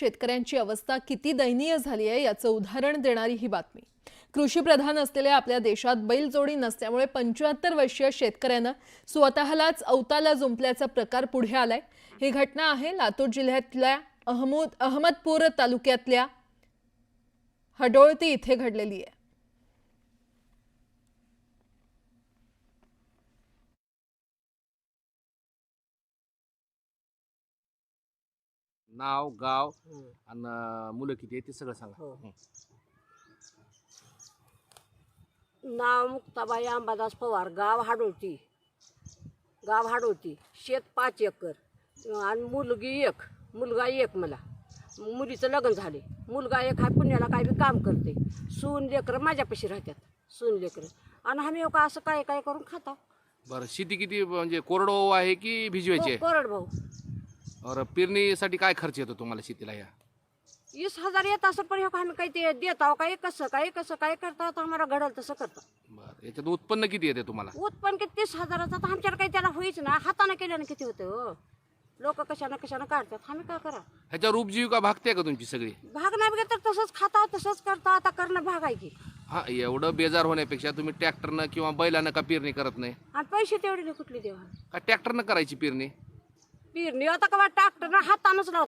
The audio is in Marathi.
शेतकऱ्यांची अवस्था किती दयनीय झाली आहे याचं उदाहरण देणारी ही बातमी। कृषी प्रधान असलेल्या आपल्या देशात बैलजोडी नसल्यामुळे 75 वर्षीय शेतकऱ्यानं स्वतःलाच अवताला जुंपल्याचा प्रकार पुढे आलाय। ही घटना आहे लातूर जिल्ह्यातल्या अहमदपूर तालुक्यातल्या हडोळती इथे घडलेली आहे। नाव गाव आणि मुलं किती आहे ते सगळं सांगा। नाव मुक्ताबाई अंबादास पवार, गाव हाडोळती, शेत 5 एकर आणि मुलगी 1, मुलगा 1 मला। मुलीचं लग्न झाले, मुलगा 1 हा पुण्याला काय बी काम करते, सून लेकरं माझ्यापाशी राहतात, सून लेकरं आणि आम्ही का असं काय काय करून खाता। बरं, शेती किती म्हणजे कोरडवाहू आहे की भिजवायची आहे? कोरड भाऊ। और पेरणीसाठी काय खर्च येतो तुम्हाला शेतीला? या 20,000 येत असं, पण आम्ही काही ते देत आहो काय, कसं काय करतात, आम्हाला घडल तसं करतात। बरं, याच्यात उत्पन्न किती येते तुम्हाला? उत्पन्न किती 30,000चं, तर आमच्याकडे काही त्याला होईच ना, हाताने केल्यानं किती होतं हो, लोक कशानं काढतात, आम्ही काय करा। ह्याच्यावर उपजीविका भागते का तुमची सगळी? भाग नाही बघा तर तसंच खाता, तसंच करता, आता करणं भाग आहे की। हा, एवढं बेजार होण्यापेक्षा तुम्ही ट्रॅक्टरनं किंवा बैलानं का पेरणी करत नाही? आणि पैसे तेवढे कुठले देवा? का ट्रॅक्टरनं करायची पेरणी? पेरणी आता का ट्रॅक्टर हातानंच लावतो।